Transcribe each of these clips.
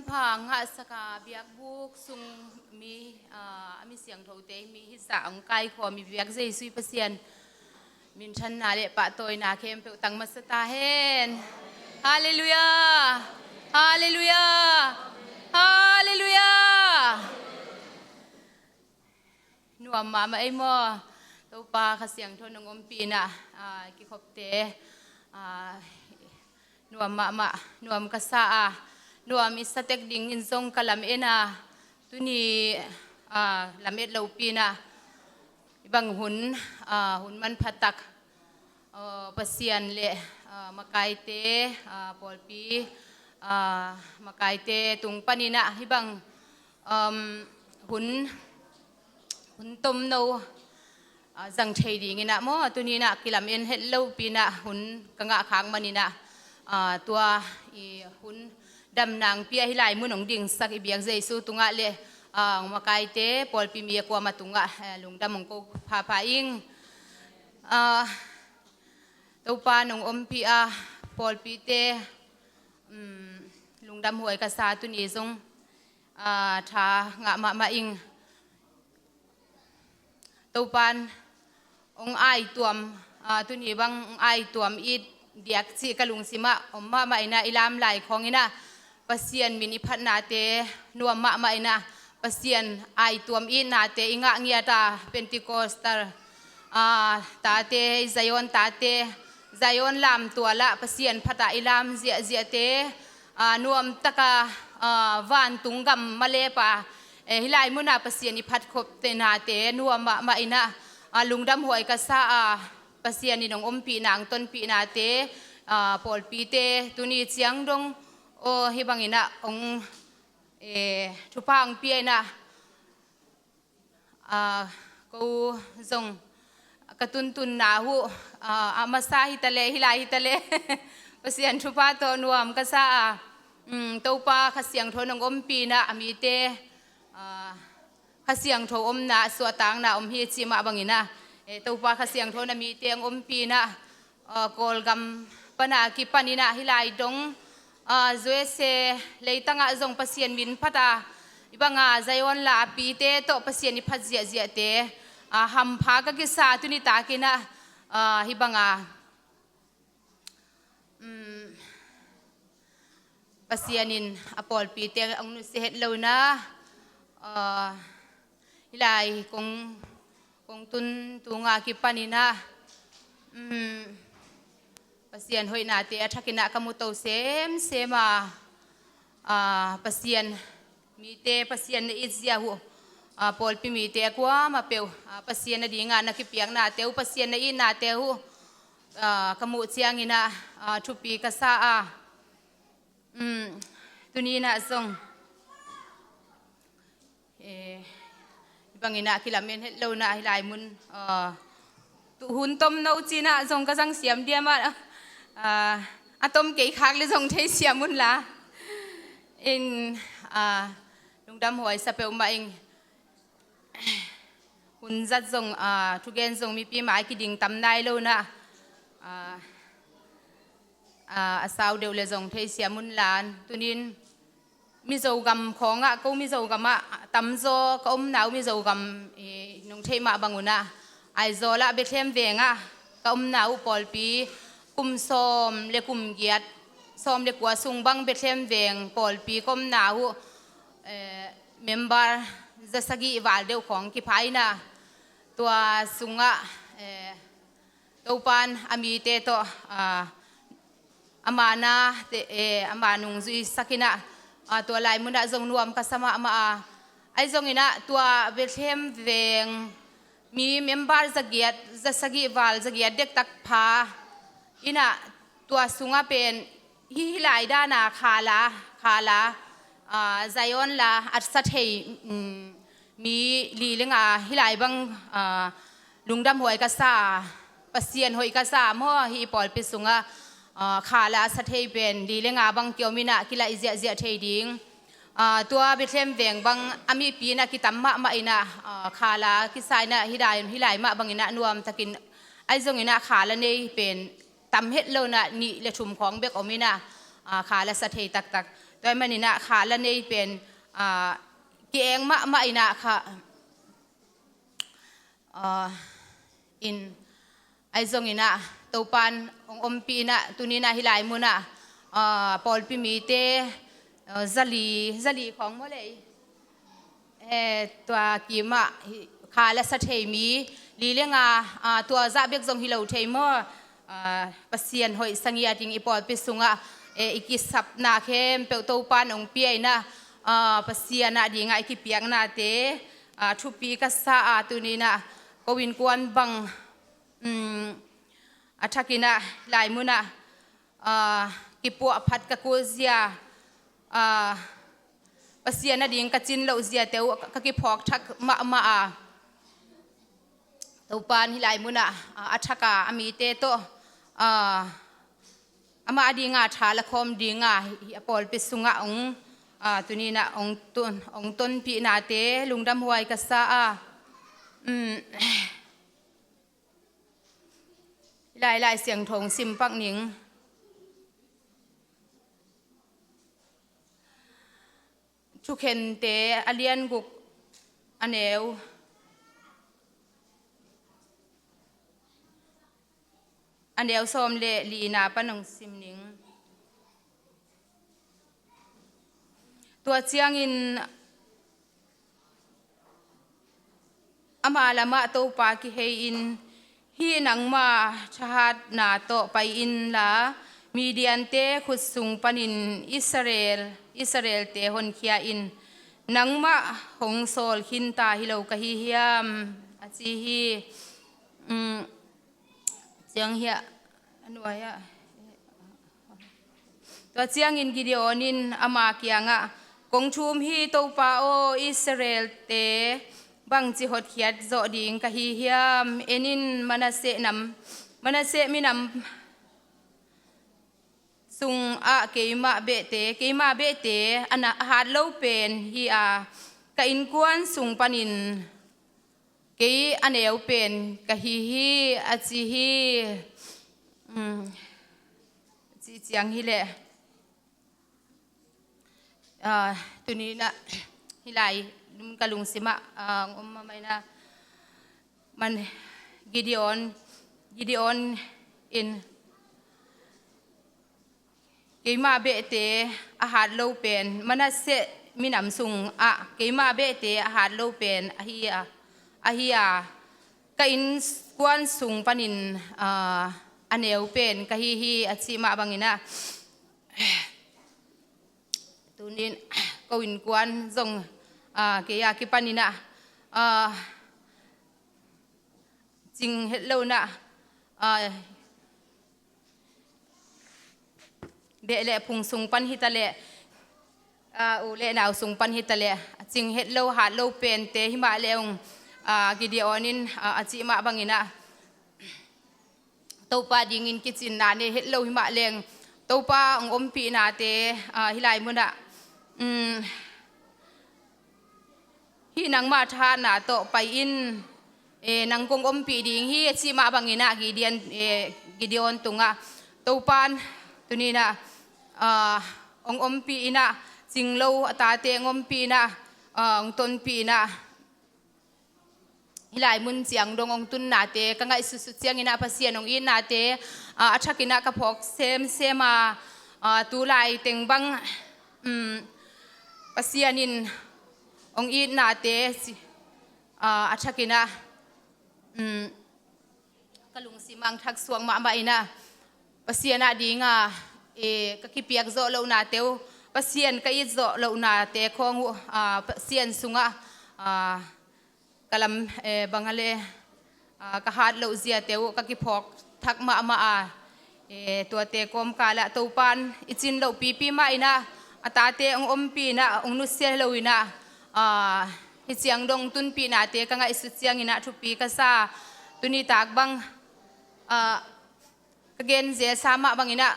พางหาสกาเบียกบุกซุงมีเสียงโทเตมีฮิสาองไกขอมีเบียกเจสุยเปเซียนมินชันนาเลปะโตยนาเข้มเปตังมัสตาเฮนฮาเลลูยาฮาเลลูยาฮาเลลูยาหนัวมาไอมอตัวปลาขเสียงโทนงมปีน่ะกิขบเตหนัวมาหนัวมกษานัวมีสเต็กดิ่งอินทรงกะลำเอนาตุนีลำเอ็ดเลาปีนะบางหุ่นมันพัตักปัสยันเละมาไกเตปอลปีมาไกเตตุงปนินะฮิบังหุ่นต้มโนจังเทดีงินะมอตุนีนะกิลำเอ็นเฮดเลาปีนะหุ่นกังะค้างมันนี่นะตัวหุ่นดำนางเปียหิไลมุนองดิ่งสักอีเบียงเจสูตุงะเลมาไกเตปอลปีเมียกว่ามาตุงะลุงดำมงโกพาอิงตัวปานองอมปีปอลปีเตลุงดำหวยกษาตุนีทรงทางะมาอิงตัวปานองไอตัวมตุนีบังไอตัวมอีเดียกสิกะลุงสิมะอมมาอินาอิลามไหลของอินะปัสยันมินิพัฒนาเตนัวมะอินะปัสยันไอตัวมอินาเตอิงะเงียตาเพนติคอสตัลตาเตไซออนตาเตไซออนลามตัวละปัสยันพัตาอิลามเจียเตนัวมตะกะวันตุงกัมมาเลปาฮิไลมุนาปัสยันอิพัดคบเตนาเตนัวมะอินะลุงดำหวยกษาปัสยันนินองอมปีนางต้นปีนาเตปอลปีเตตุนีเจียงดงโอฮิบังอินะองทุพังเปียนะกูจงกระตุนนาหูมาซาฮิตะเลฮิลาฮิตะเลปัสยันทุพาโตนวมกษาตัวปาขเสียงโทนองอมปีนะมีเตขเสียงโทอมนาสวตังนาอมฮีจิมาบังอินะตัวปาขเสียงโทนมีเตียงอมปีนะกอลกัมปนากิปนินะฮิลายดงจวยเซเลยตั้งจงปัสยันมินพัตาอิบังใจวันลาปีเตโตปัสยันนิพัดเจียเตหัมพากกิสาตุนิตากินะฮิบังปัสยันินอปอลปีเตองนุเสหเลวนะฮิลายคงตุนตุงากิปนินะปัสยันหอยนาเตอทักินะกมุโตเซมาปัสยันมีเตปัสยันอิจยาหูปอลปีมีเตกว่ามาเปียวปัสยันดีงานนักเปียงนาเตวปัสยันอินนาเตหูกมุเจียงอินะทุปีกษาตุนีนะทรงบังอินะกิลาเมนเฮลโลนาฮิลายมุนตุหุนต้มนูจีนะทรงกระสังเสียมเดียมาอะตอมเกยคักเลยทรงใช้เสียมุนละเองลุงดำหวยสเปลมาเองหุ่นจัดทรงทุกเกนทรงมีปีหมายกิดิ่งตำนายโลนะสาวเดียวเลยทรงใช้เสียมุนลานตุนินมีโจกำของก็มีโจกำตำโจก็หนาวมีโจกำนุ่งเทมาบังอุนะไอโจละเบเทมเวงก็หนาวปอลปีกุมซอมเลกุมเกียดซอมเลกัวซุงบังเบเทมเวงปอลปีก็หนาวเมมเบอร์จะสกีวาลเดียวของกิพายนะตัวซุงตัวปันอามีเตโตอามานาเตอามานุงจุยสักินะตัวลายมุนดาจงนวมกัสมามาไอจงอินะตัวเบเทมเวงมีเมมเบอร์จะสกีวาลจะเกียดเด็กตักพาอินะตัวสุงเป็นฮิลายด้านาคาลาใจออนลาอัศเทมีลีเลงฮิลายบังลุงดำหวยกษาปัสยันหวยกษาหม้อฮีปอลปิสุงคาลาสัเทเป็นลีเลงบังเกียวมินะกิลาอิเจียเทดิงตัวเบเทมเวงบังอามีปีนะกิตัมมาอินะคาลากิสายนะฮิลายมาบังอินะนวมตะกินไอจงอินะคาลาเนเป็นตำเฮ็ดเลนะนี่เลชุมของเบกอมินะคาลาสัเทตัก ตัวมันนี่นะขาละในเป็นเกียงมาอินะค่ะอินไอซงอินะตัวปันองอมปีนะตุนีนะฮิไลมุนะปอลปิมีเตซาลีของมะเลยตัวกีมะขาละสัตย์มีลีเลงตัวซาเบกซงฮิโลเทมอปัสเซียนหอยสังยาติงอีปอลปิสุงอีกิสับนาเข้มเปตัวปันองปีไอนะปัสเซียนะดีงอีกิเปียงนาเตทุปีกัสซาตุนีนะกวินกวนบังอาทักินะลายมุนะกิปัวพัดกะกุเซียปัสยานาดิ่งกัจจินเหล่าเสียเตวกักิพอกทักมาตัวปานฮิไลมุนะอัชกาอมีเตโตอามาดิ่งอาชาละคมดิ่งอปอลปิสุงองตุนีนะองต้นปีนาเตลุงดำหวยกัสซาหลายเสียงทงซิมปักหนิงทุกเห็นเตอเลียนกุกอันเอวสมเลลีนาปนงซิมหนิงตัวเจียงอินอามาละมาตัวปากิเฮอินฮีนังมาชาดนาโตไปอินละมีเดียนเตขุดสุงปนินอิสราเอลเตหนเคียอินนังมาหงโซลขินตาฮิโลกะฮิเฮียมอาจีฮีเจียงเฮียอันวายะตัวเจียงอินกิเดียนินอามาเกียงกงชุมฮีโตปาโออิสราเอลเตบังจิหดเขียดโจดิงกะฮิเฮียมเอนินมานาเซมินำสุงเกยมาเบเตอันหาดเล่าเป็นฮีกะอินกวนสุงปนินเกยอันเอวเป็นกะฮีอาจีฮีจีเจียงฮีเล่ตัวนี้นะฮิไลมันกะลุงสิมะมาไม่นะมันกิเดออนอินเกมาเบเตอาหารโลเป็นมันเสมินำสุงเกมาเบเตอาหารโลเป็นอาฮียกะอินกวนสุงปนินอันเอวเป็นกะฮีอาชิมาบังอินะตุนินกวินกวนซงเกียกิปานินะจิงเฮลโลนะเบเลพุงสุงปันฮิตาเลอุเลนาวสุงปันฮิตาเลจิงเฮลโลหาโลเป็นเตหิมาเลงกิเดียนินอาจิมาบังอินะตัวปาดิงินกิจินนาเนเฮลโลหิมาเลงตัวปาองอมปีนาเตฮิไลมุนะฮีนังมาทานาโตไปอินนังกงอมปีดิงฮีชิมาบังอินะกิเดียนตุงตัวปานตุนีนะองอมปีนะจิงโลตาเตงอมปีนะองต้นปีนะฮิไลมุนเจียงดงองตุนนาเตกังไงสุดเจียงอินะภาษีนองอินนาเตอัชกินะกระพกเซมาตูไลเต็งบังภาษีนินองอินนาเตอัชกินะกะลุงสิมังทักสวงมาใบนะภาษีนาดีงกะกิเปียกโซโลนาเตวภาษีนกะอิโซโลนาเตของภาษีนสุงกะลำบังเลกะฮาดโลเซียเตวกะกิพอกทักมาตัวเตกอมกาละตัวปันอิจินโลปีมาอินะอาตาเตองอมปีนะองนุเซียโลอินะฮิเจียงดงตุนปีนาเตกังไอสุดเจียงอินะทุปีกษาตุนีตากบังกเกนเจสามะบังอินะ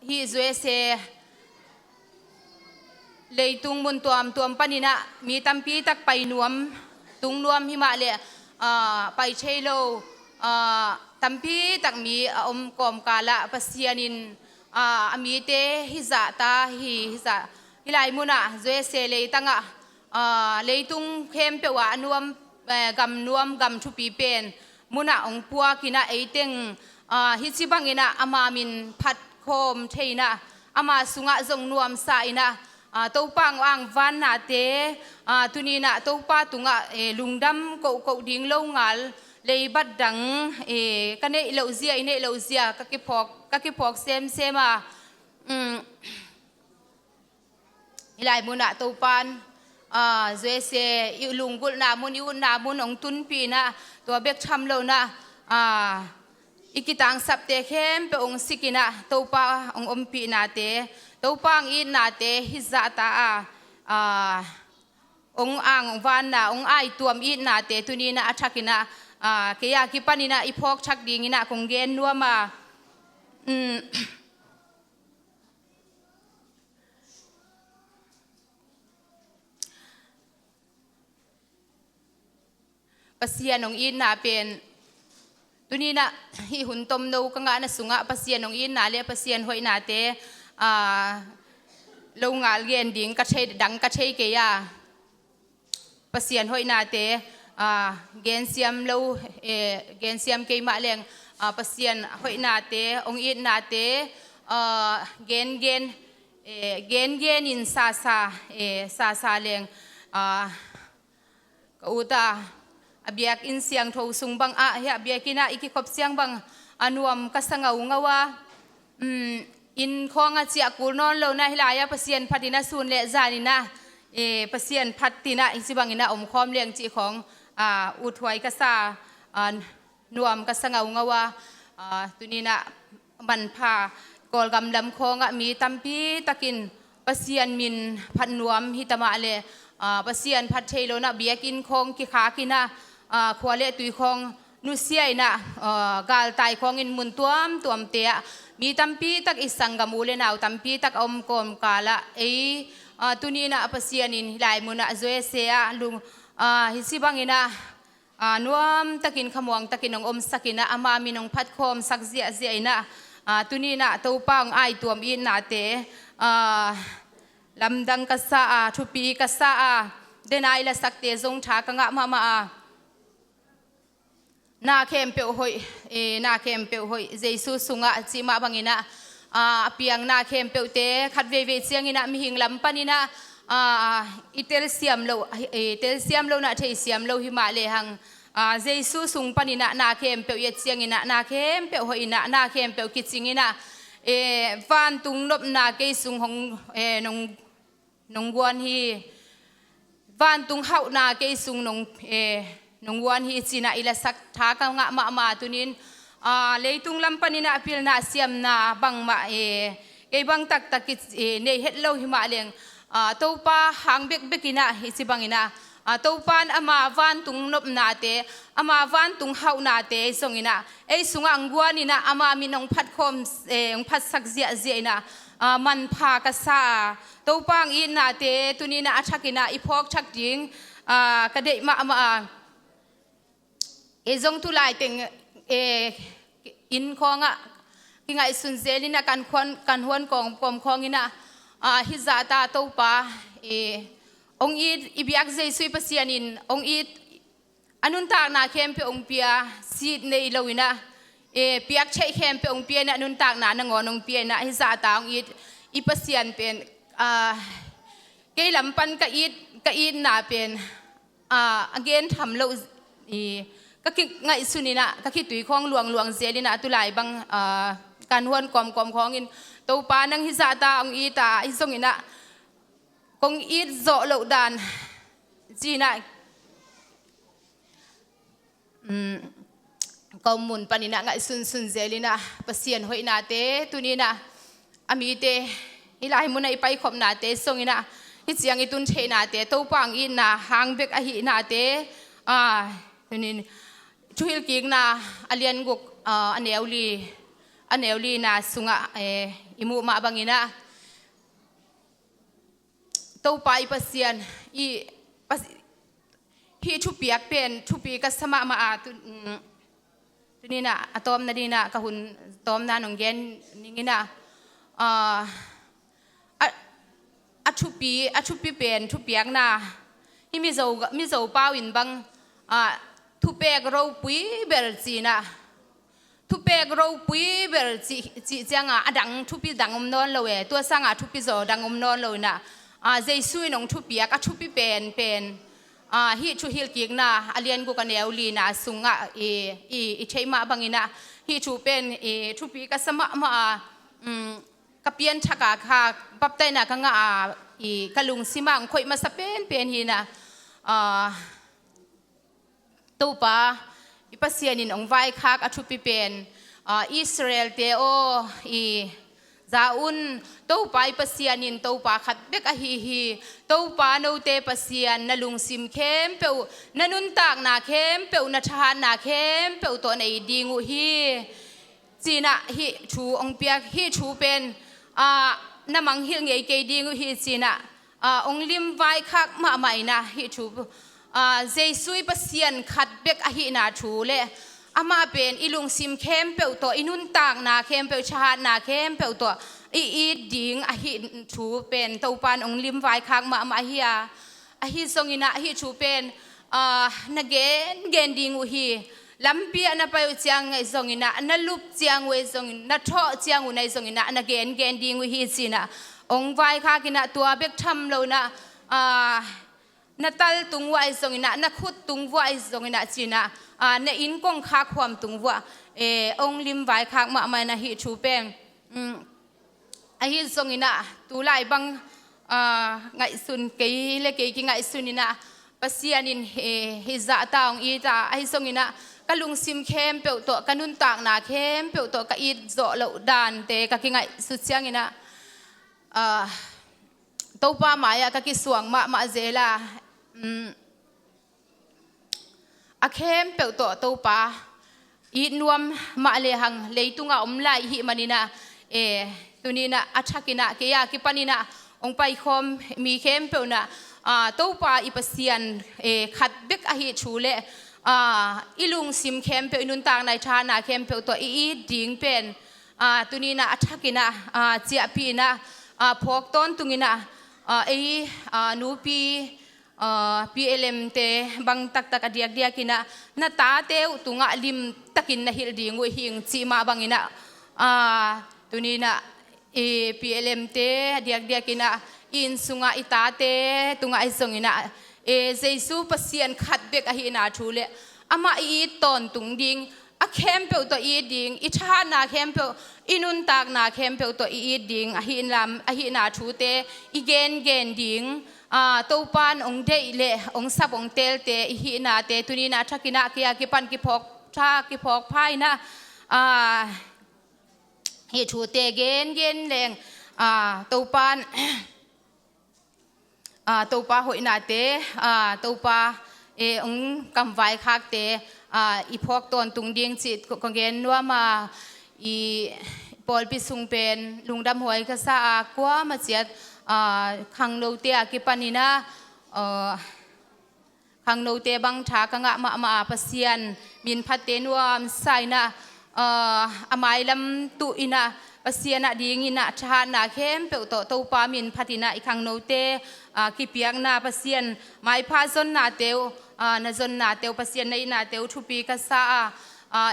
ฮิจวยเซเลยตุงบนตัวมปันินะมีตัมปีตักไปนวมตุงนวมหิมาเลไปเชโลตัมปีตักมีอมกอมกาละปัสยานินมีเตฮิจาตาฮิ hilai muna zoe se le tanga leitung khem pe wa nuam gam thu pi pen muna ong puwa kina eiteng hi chi bangina ama min phat khom theina ama sunga zong nuam sa ina to pang ang van na te tunina to pa tunga lungdam ko ding lo ngal lei bat dang kane lo zia ka ki phok sem a hilai muna to pan zoe se lungul na mun ong tun pi na to bek tham lo na ikitang sapte khem pe ong sikina to pa ong ompi na te to pang in na te hizata ong ang van na ong ai tuam in na te tunina athakina keya ki panina iphok thak dingina kong gen nuama pasien ong in na pen tunina hi hun tom no kanga na sunga pasien ong in na le pasien hoi na te lo ngal gen ding ka thei dang ka thei ke ya pasien hoi na te gen siam ke ma leng pasien hoi na te ong in na te gen in sa leng ka uta abiak in siang tho sung bang ya biakina ikikop siang bang anuam kasangau ngawa in khonga chi akul non lo na hilaya pasien phatina sun le zanina pasien phatina isibangina om khom leng chi khong uthwai kasa nuam kasangau ngawa tunina man pha kolgam lam khonga mi tampi takin pasien min phan nuam hitama le pasien phat theilo na biakin khong ki kha kina khwale tui khong nu siai na gal tai khong in mun tuam te mi tampi tak isangam ule naw tampi tak om kom kala tunina pasien in hilai muna zoe se lung hisibangina nuam takin khamuang takin ong om sakina ama minong phat khom sak zia ina tunina to pang ai tuam in na te lamdang kasa thupi kasa denai la sakte zong tha kanga mama na khem pe hoi jesu sunga chima bangina piang na khem pe te khat ve chiang ina mi hing lam panina itel siam lo na thei siam lo hi ma le hang jesu sung panina na khem pe ye chiang ina na khem pe hoi na khem pe kiching ina van tung nop na ke sung hong nong guan hi van tung hau na ke sung nong guan hi china ila sak tha ka nga ma tunin leitung lampanina apil na siam na bang ma ke bang tak nei het lo hi ma leng to pa hang bekina hi sibangina to pan ama van tung nop na te ama van tung hau na te songina sunga angguanina ama minong phat khom ong phat sak zia ina man pha ka sa to pang in na te tunina athakina iphok thak ding ka dei ma ama zong tu lai teng in khonga kinga isun zelina kan huan kom khongina hizata to pa ong ibiak jesu pasianin ong anun ta na khem pe ong pia sit nei loina piak chei khem pe ong pia na anun ta na ngon ong pia na hizata ong ipasian pen ke lampan ka na pen again tham lo ka ki ngai sunina ka ki tui khong luang zelina tulai bang kan huan kom khongin to pa nang hizata ong ta izongina kong zo lo dan jina komun panina ngai sun zelina pasien hoina te tunina amite ilai munai pai khom na te songina hi chiang itun theina te to pang in na hang bek a hi na te tunin chuhil king na alian guk aneuli na sunga imu ma bangina to pai pasien hi thupiak pen thupi ka sama ma tunina atom na dina kahun tom na nong gen ningina อชุปีเป็นทุเปียกนาฮิมิโซป้าวินบังทุเปกเราปุยเบลจีนะทุเปกเราปุยเบลจีจังดังทุปีดังนอนเลยตัวสังทุปีโซดังนอนเลยนะเจสุยน้องทุเปียกทุปีเป็นฮิชูฮิลกิกนะอเลียนกูกันเอวลีนะสุงอีเชมาบังอินะฮิชูเป็นทุปีกัสมะมากับเปียนชักค่ะปับไตนะกังกะลุงสิมังคอยมาสเปนเป็นฮินะตัวป้าอิปัสยานินองไว้คักทุปีเป็นอิสราเอลเตโอซาอุนตัวป้าอิปัสยานินตัวป้าขัดเบกฮีตัวป้าโนเตปัสยานนลุงซิมเข้มเปวนันุนตากนาเข้มเปวนัชานนาเข้มเปวตัวในดิงูฮีจีน่ะฮีชูองเปียกฮีชูเป็นน้ำมังฮิลเงยเกดิงูฮีจีน่ะองลิมไว้คักมาใหม่นะฮีชูเจสุยปัสยานขัดเบกฮีนาชูเลอามาเป็นอิลุงซิมเข้มเปวตัวอินุนตากนาเข้มเปวชานาเข้มเปวตัวอีดิ่งฮีชูเป็นตัวปานองลิมไว้คักมาฮีทรงอินะฮีชูเป็นนักเกนดิ่งอุฮีลำเปียนับไปเจียงไอทรงอินะนัลุบเจียงเวทรงนัทอเจียงอุในทรงอินะนักเกนดิ่งอุฮีสินะองไว้คักอินะตัวเบกทำเรานะนัตัลตุงว่าไอทรงอินะนักขุดตุงว่าไอทรงอินะสินะในอินกงคักความตุงว่าองลิมไว้คักมานะฮีชูเป็นไอฮิทรงอินะตูไลบังไงสุนเกยเลเกยกิไงสุนินะปัสยานินฮิซาตาองอีตาไอฮิทรงอินะกะลุงซิมเข้มเปียวตัวกะนุนตากนาเข้มเปียวตัวกะอีโจเหลาดานเตกะกิไงสุดเสียงอินะตัวป้าหมายกะกิสวงมาเจล่าเข้มเปียวตัวป้าอีนวมมาเลหังเลยตุงอมไลหิมันินะตัวนี้นะอัชกินะเกียกิปานินะองไปคมมีเข้มเปียวนะตัวป้าอิปัสยานขัดเบกอหิชูเลอิลุงซิมเข้มเปียวนุนต่างในชานาเข้มเปียวตัวอีดิ่งเป็นตัวนี้นะอัชกินะเจียปีนะพกต้นตัวนี้นะนูปีPLM เตบังตักเดียกกินะนาตาเตวตุงะลิมตักินนะฮิลดิ่งหิงจีมาบังอินะตัวนี้นะPLM เตเดียกกินะอินสุงะอิตาเตตุงะอิสงอินะเจสุปัสยานขัดเบกอหินาชูเลอามาอีตอนตุงดิ่งเข้มเปียวตัวอีดิ่งอิชานาเข้มเปียวอินุนตากนาเข้มเปียวตัวอีดิ่งอหินลำอหินาชูเตอีเกนดิ่งตัวปานองเดเล่องซับองเตลเตอีหินาเตตุนีนาทักินะเกียกิปันกิพอกชากิพอกไพ่นะเฮชูเตเกนแรงตัวปานตัวปาหอยนาเตตัวปาองกำไว้คักเตอีพอกตอนตุงดิ่งจิตก็เกนว่ามาอีปอลปิสุงเป็นลุงดำหวยกษากว่ามาเสียขังโนเตอกิปานินะขังโนเตบังชากังมาปัสยานมินพัดเตนวามไซนะอามายลำตุอินะปัสยานะดีงินะชานาเข้มเปียวตัวปามินพัดินะอีขังโนเตกิเปียงนาปัสยานไม้พาซนนาเตวนาซนนาเตวปัสยานในนาเตวทุปีกษา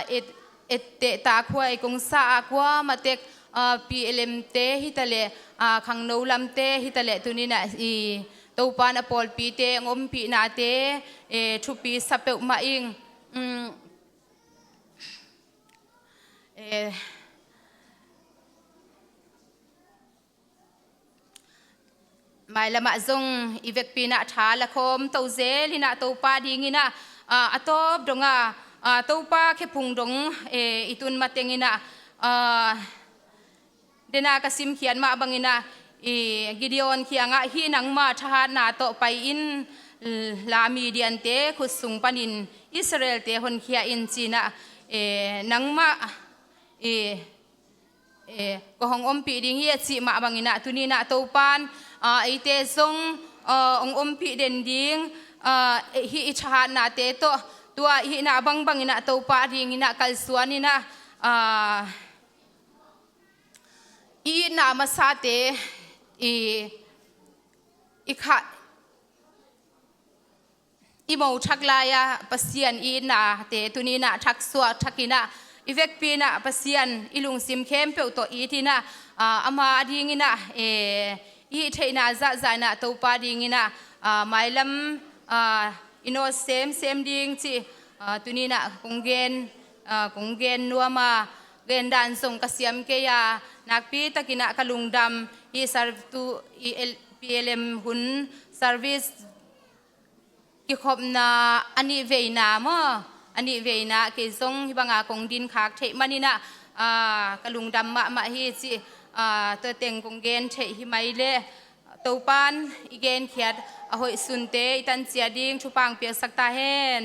เอเตตาควายกงสากว่ามาเตกPLM เตฮิตาเลขังโนลำเตฮิตาเลตัวนี้นะตัวปานอปอลปีเตงอมปีนาเตทุปีสับเปอมาอิงไม่ละมาจงอีเวกปีนาชาละคมตัวเจลินะตัวปาดีงินะอัตบดงตัวปาแค่พุงดงอิตุนมาเตงินะเดนากสิมเขียนมาบังอินะกิเดียนเขียงฮีนังมาทหารนาโตไปอินลามีเดียนเตขุดสุงปันินอิสราเอลเตคนเขียอินจีนะนังมาก็ห้องอมปีดิ่งเฮียจีมาบังอินะตุนีนะตัวปานไอเตซงองอมปีเด่นดิ่งฮีอิชานาเตโตตัวฮีนาบังอินะตัวปาดิ่งอินะกัลสวนินะอีนามาซาเต อีกค่ะอีโมชักลายปัสยันอีน่ะเตตุนีน่ะชักสวดชักกิน่ะอีเวกปีน่ะปัสยันอีลุงซิมเข้มเปียวตัวอีที่น่ะอามาดีงิน่ะอีเทน่ะจะน่ะตัวปาดีงิน่ะไม่ลำอินโนเซมดิ้งจีตุนีน่ะคงเกนนัวมาเกนดันส่งกษียมเกียนักปีตะกิน่ะกลุงดำอีสารตูอีพีเอลเอ็มหุนเซอร์วิสกิขบนาอันนี้เวนาเมื่ออันนี้เวนาเกซงฮิบังอากงดินขากเทมันนี่นะกะลุงดำมาฮีสิตัวเต็งกงเกนเทฮิไมเล่ตัวปานอีเกนเขียดหอยสุนเตตันเสียดิ้งชุปังเปียกสักตาเฮน